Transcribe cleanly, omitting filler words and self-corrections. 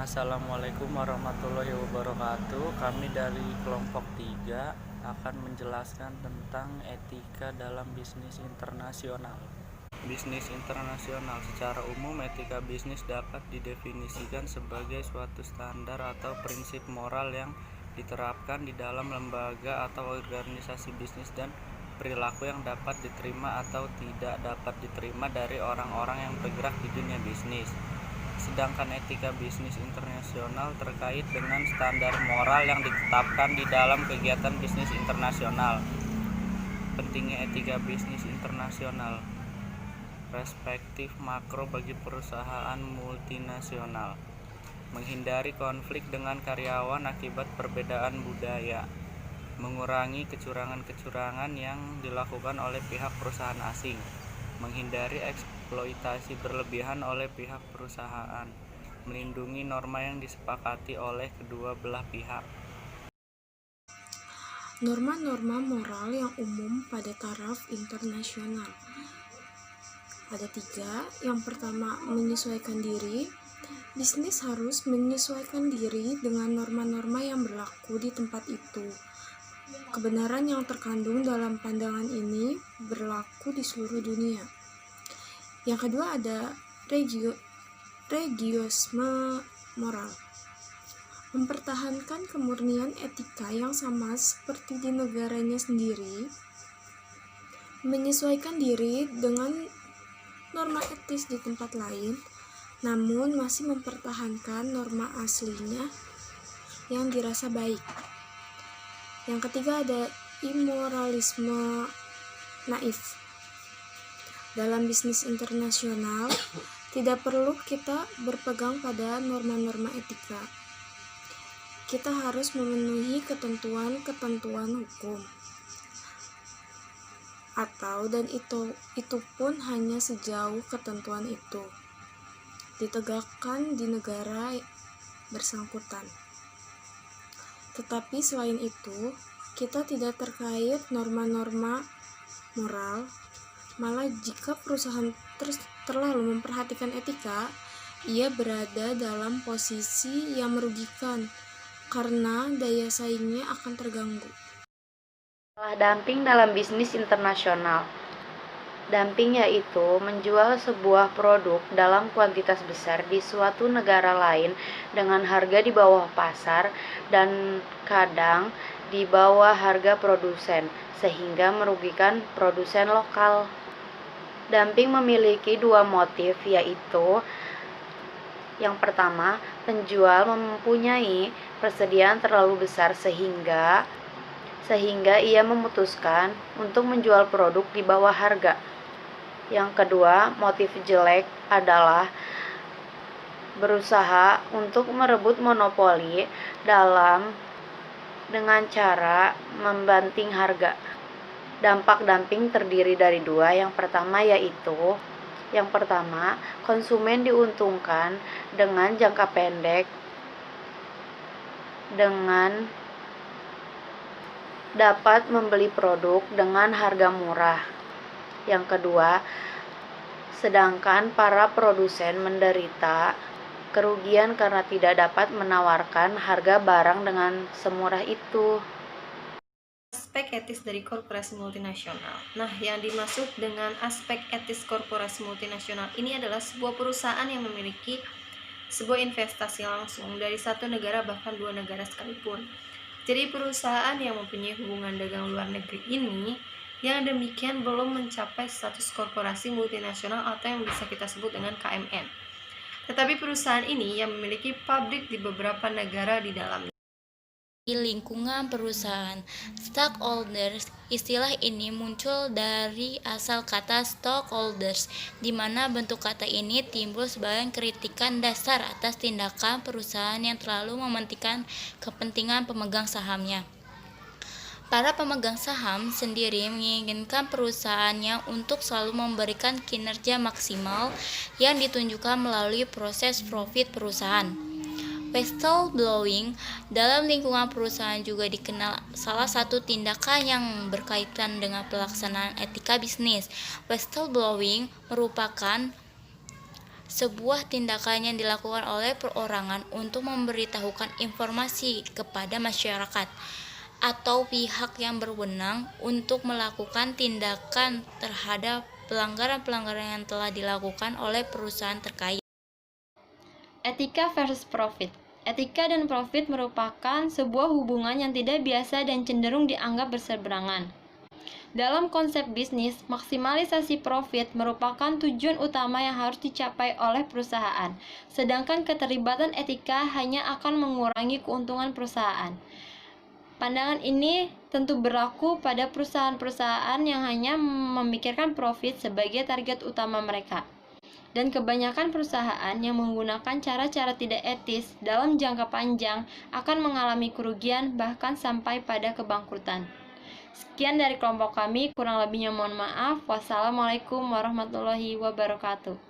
Assalamualaikum warahmatullahi wabarakatuh. Kami dari kelompok 3 akan menjelaskan tentang etika dalam bisnis internasional. Bisnis internasional secara umum, etika bisnis dapat didefinisikan sebagai suatu standar atau prinsip moral yang diterapkan di dalam lembaga atau organisasi bisnis dan perilaku yang dapat diterima atau tidak dapat diterima dari orang-orang yang bergerak di dunia bisnis. Sedangkan etika bisnis internasional terkait dengan standar moral yang ditetapkan di dalam kegiatan bisnis internasional. Pentingnya etika bisnis internasional. Perspektif makro bagi perusahaan multinasional. Menghindari konflik dengan karyawan akibat perbedaan budaya. Mengurangi kecurangan-kecurangan yang dilakukan oleh pihak perusahaan asing. Menghindari eksploitasi berlebihan oleh pihak perusahaan. Melindungi norma yang disepakati oleh kedua belah pihak. Norma-norma moral yang umum pada taraf internasional. Ada 3. Yang pertama, menyesuaikan diri. Bisnis harus menyesuaikan diri dengan norma-norma yang berlaku di tempat itu. Kebenaran yang terkandung dalam pandangan ini berlaku di seluruh dunia. Yang kedua ada religiosisme moral. Mempertahankan kemurnian etika yang sama seperti di negaranya sendiri, menyesuaikan diri dengan norma etis di tempat lain, namun masih mempertahankan norma aslinya yang dirasa baik. Yang ketiga ada imoralisme naif. Dalam bisnis internasional, tidak perlu kita berpegang pada norma-norma etika. Kita harus memenuhi ketentuan-ketentuan hukum. Dan itu pun hanya sejauh ketentuan itu ditegakkan di negara bersangkutan. Tetapi selain itu, kita tidak terkait norma-norma moral. Malah jika perusahaan terlalu memperhatikan etika, ia berada dalam posisi yang merugikan karena daya saingnya akan terganggu. Dumping dalam bisnis internasional. Dumping yaitu menjual sebuah produk dalam kuantitas besar di suatu negara lain dengan harga di bawah pasar dan kadang di bawah harga produsen, sehingga merugikan produsen lokal. Dumping memiliki 2 motif, yaitu yang pertama, penjual mempunyai persediaan terlalu besar sehingga ia memutuskan untuk menjual produk di bawah harga. Yang kedua, motif jelek adalah berusaha untuk merebut monopoli dengan cara membanting harga. Dampak dumping terdiri dari 2. Yang pertama, konsumen diuntungkan dengan jangka pendek dengan dapat membeli produk dengan harga murah. Yang kedua, sedangkan para produsen menderita kerugian karena tidak dapat menawarkan harga barang dengan semurah itu. Aspek etis dari korporasi multinasional. Nah, yang dimaksud dengan aspek etis korporasi multinasional ini adalah sebuah perusahaan yang memiliki sebuah investasi langsung dari satu negara bahkan 2 negara sekalipun. Jadi perusahaan yang mempunyai hubungan dagang luar negeri ini yang demikian belum mencapai status korporasi multinasional atau yang bisa kita sebut dengan KMN. Tetapi perusahaan ini yang memiliki pabrik di beberapa negara di dalamnya. Di lingkungan perusahaan, stockholders, istilah ini muncul dari asal kata stockholders, di mana bentuk kata ini timbul sebagai kritikan dasar atas tindakan perusahaan yang terlalu mementingkan kepentingan pemegang sahamnya. Para pemegang saham sendiri menginginkan perusahaannya untuk selalu memberikan kinerja maksimal yang ditunjukkan melalui proses profit perusahaan. Whistleblowing dalam lingkungan perusahaan juga dikenal salah satu tindakan yang berkaitan dengan pelaksanaan etika bisnis. Whistleblowing merupakan sebuah tindakan yang dilakukan oleh perorangan untuk memberitahukan informasi kepada masyarakat atau pihak yang berwenang untuk melakukan tindakan terhadap pelanggaran-pelanggaran yang telah dilakukan oleh perusahaan terkait. Etika versus profit. Etika dan profit merupakan sebuah hubungan yang tidak biasa dan cenderung dianggap berseberangan. Dalam konsep bisnis, maksimalisasi profit merupakan tujuan utama yang harus dicapai oleh perusahaan, sedangkan keterlibatan etika hanya akan mengurangi keuntungan perusahaan. Pandangan ini tentu berlaku pada perusahaan-perusahaan yang hanya memikirkan profit sebagai target utama mereka. Dan kebanyakan perusahaan yang menggunakan cara-cara tidak etis dalam jangka panjang akan mengalami kerugian bahkan sampai pada kebangkrutan. Sekian dari kelompok kami, kurang lebihnya mohon maaf. Wassalamualaikum warahmatullahi wabarakatuh.